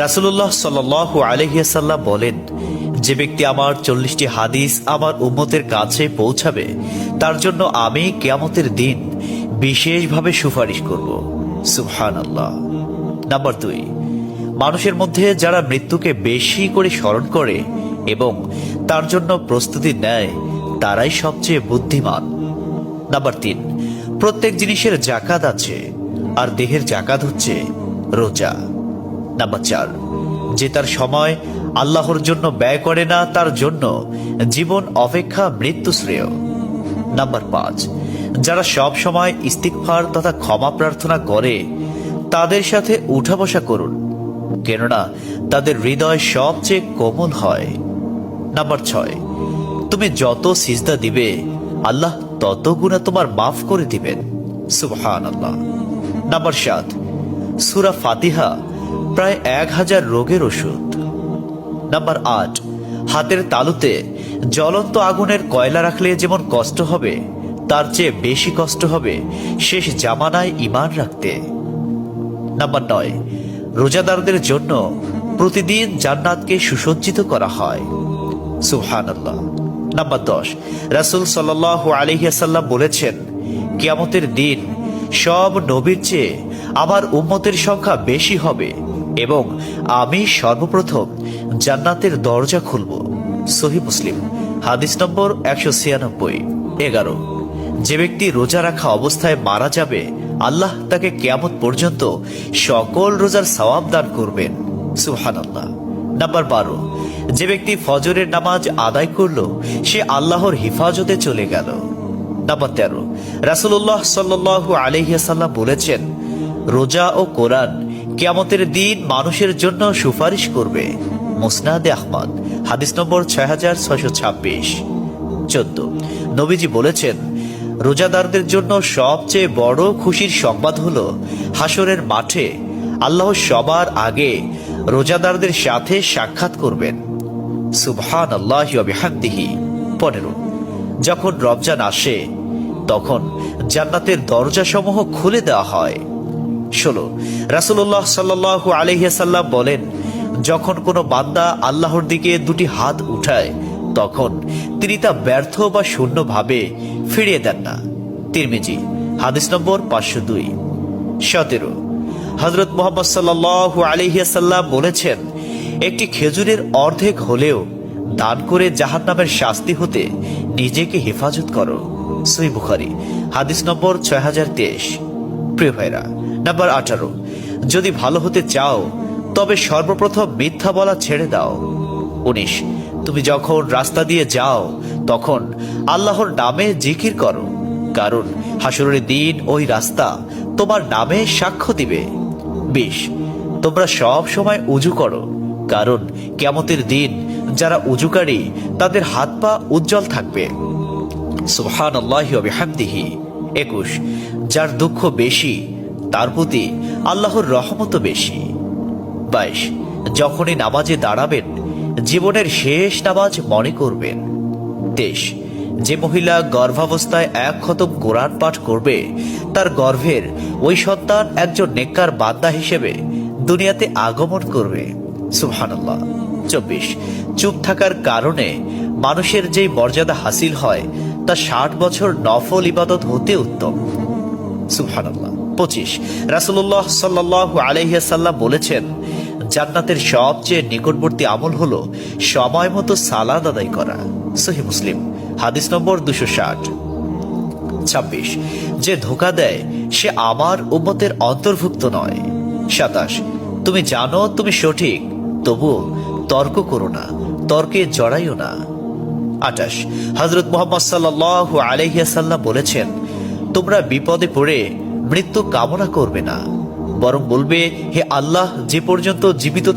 রাসূলুল্লাহ সাল্লাল্লাহু আলাইহি ওয়াসাল্লাম বলেন, যে ব্যক্তি আমার 40টি হাদিস আমার উম্মতের কাছে পৌঁছাবে তার জন্য আমি কিয়ামতের দিন বিশেষভাবে সুপারিশ করব। সুবহানাল্লাহ। নাম্বার 2, মানুষের মধ্যে যারা মৃত্যুকে বেশি করে স্মরণ করে এবং তার জন্য প্রস্তুতি নেয় তারাই সবচেয়ে বুদ্ধিমান। নাম্বার 3, প্রত্যেক জিনিসের জাকাত আছে, আর দেহের জাকাত হচ্ছে রোজা। নাম্বার 4, যে তার সময় আল্লাহর জন্য ব্যয় করে না তার জন্য জীবন অপেক্ষা মৃত্যু শ্রেয়। নাম্বার 5, যারা সব সময় ইস্তিগফার তথা ক্ষমা প্রার্থনা করে তাদের সাথে উঠা বসা করুন, কেননা তাদের হৃদয় সবচেয়ে কোমল হয়। নাম্বার 6, তুমি যত সিজদা দিবে আল্লাহ তত গুনাহ তোমার মাফ করে দিবেন। সুবহানাল্লাহ। নাম্বার 7, সূরা ফাতিহা প্রায় 1000 রোগের ওষুধ। নাম্বার 8, হাতের তালুতে জ্বলন্ত আগুনের কয়লা রাখলে যেমন কষ্ট হবে তার চেয়ে বেশি কষ্ট হবে শেষ জামানায় ঈমান রাখতে। নাম্বার 9, রোজাদারদের জন্য প্রতিদিন জান্নাতকে সুসজ্জিত করা হয়। সুবহানাল্লাহ। নাম্বার 10, রাসূল সাল্লাল্লাহু আলাইহি ওয়াসাল্লাম বলেছেন, কিয়ামতের দিন সব নবীর চেয়ে আমার উম্মতের সংখ্যা বেশি হবে এবং আমি সর্বপ্রথম জান্নাতের দরজা খুলব। সহিহ মুসলিম, হাদিস নম্বর 196। 11, যে ব্যক্তি রোজা রাখা অবস্থায় মারা যাবে আল্লাহ তাকে কিয়ামত পর্যন্ত সকল রোজার সওয়াব দান করবেন। সুবহানাল্লাহ। নাম্বার 12, যে ব্যক্তি ফজরের নামাজ আদায় করল সে আল্লাহর হিফাজতে চলে গেল। নাম্বার 13, রাসূলুল্লাহ সাল্লাল্লাহু আলাইহি ওয়াসাল্লাম বলেছেন, রোজা ও কোরআন কিয়ামতের দিন মানুষের জন্য সুপারিশ করবে। মুসনাদে আহমদ, হাদিস নম্বর 6626। 14, নবীজি বলেছেন, রোজাদারদের জন্য সবচেয়ে বড় খুশির সংবাদ হলো হাসরের মাঠে আল্লাহ সবার আগে রোজাদারদের সাথে সাক্ষাৎ করবেন। সুবহানাল্লাহি ওয়া বিহামদিহি। 15, যখন রমজান আসে তখন জান্নাতের দরজাসমূহ খুলে দেওয়া হয়। 16, রাসূলুল্লাহ সাল্লাল্লাহু আলাইহি ওয়াসাল্লাম বলেন, যখন কোনো বান্দা আল্লাহর দিকে দুটি হাত উঠায় তখন তিনি তা ব্যর্থ বা শূন্য ভাবে ফিরিয়ে দেন না। তিরমিজি, হাদিস নম্বর 502। 17, হযরত মুহাম্মদ সাল্লাল্লাহু আলাইহি ওয়াসাল্লাম বলেছেন, একটি খেজুরের অর্ধেক হলেও দান করে জাহান্নামের শাস্তি হতে নিজেকে হেফাজত করো। সহিহ বুখারী, হাদিস নম্বর 6023। প্রিয় ভাইরা, নাম্বার 18, যদি ভালো হতে চাও তবে সর্বপ্রথম মিথ্যা বলা ছেড়ে দাও। 19, তুমি যখন রাস্তা দিয়ে যাও তখন আল্লাহর নামে জিকির করো, কারণ হাসরের দিন ওই রাস্তা তোমার নামে সাক্ষ্য দিবে। 20, তোমরা সব সময় উযু করো, কারণ কিয়ামতের দিন যারা উযুকারী তাদের হাত পা উজ্জ্বল থাকবে। সুবহানাল্লাহি ওয়া বিহামদিহি। 21, যার দুঃখ বেশি তার প্রতি আল্লাহর রহমতও বেশি। 22, যখনই নামাজে দাঁড়াবেন জীবনের শেষ নামাজ মনে করবেন। 23, যে মহিলা গর্ভাবস্থায় 1 খতম কোরআন পাঠ করবে তার গর্ভের ওই সন্তান একজন নেককার বান্দা হিসেবে দুনিয়াতে আগমন করবে। সুবহানাল্লাহ। 24, চুপ থাকার কারণে মানুষের যেই মর্যাদা হাসিল হয় তা 60 বছর নফল ইবাদত হতে উত্তম। সুবহানাল্লাহ। 25, রাসূলুল্লাহ সাল্লাল্লাহু আলাইহি ওয়াসাল্লাম বলেছেন, জান্নাতের সবচেয়ে নিকটবর্তী আমল হলো সময় মতো সালাত আদায় করা। সহিহ মুসলিম, হাদিস নম্বর 260। 26, যে ধোঁকা দেয় সে আমার উম্মতের অন্তর্ভুক্ত নয়। 27, তুমি জানো তুমি সঠিক তবুও তর্ক করো না, তর্কে জড়াইও না। 28, হযরত মুহাম্মদ সাল্লাল্লাহু আলাইহি ওয়াসাল্লাম বলেছেন, তোমরা বিপদে পড়ে মৃত্যু কামনা করবে না, বরং বলবে, হে আল্লাহ, যে পর্যন্ত জীবিত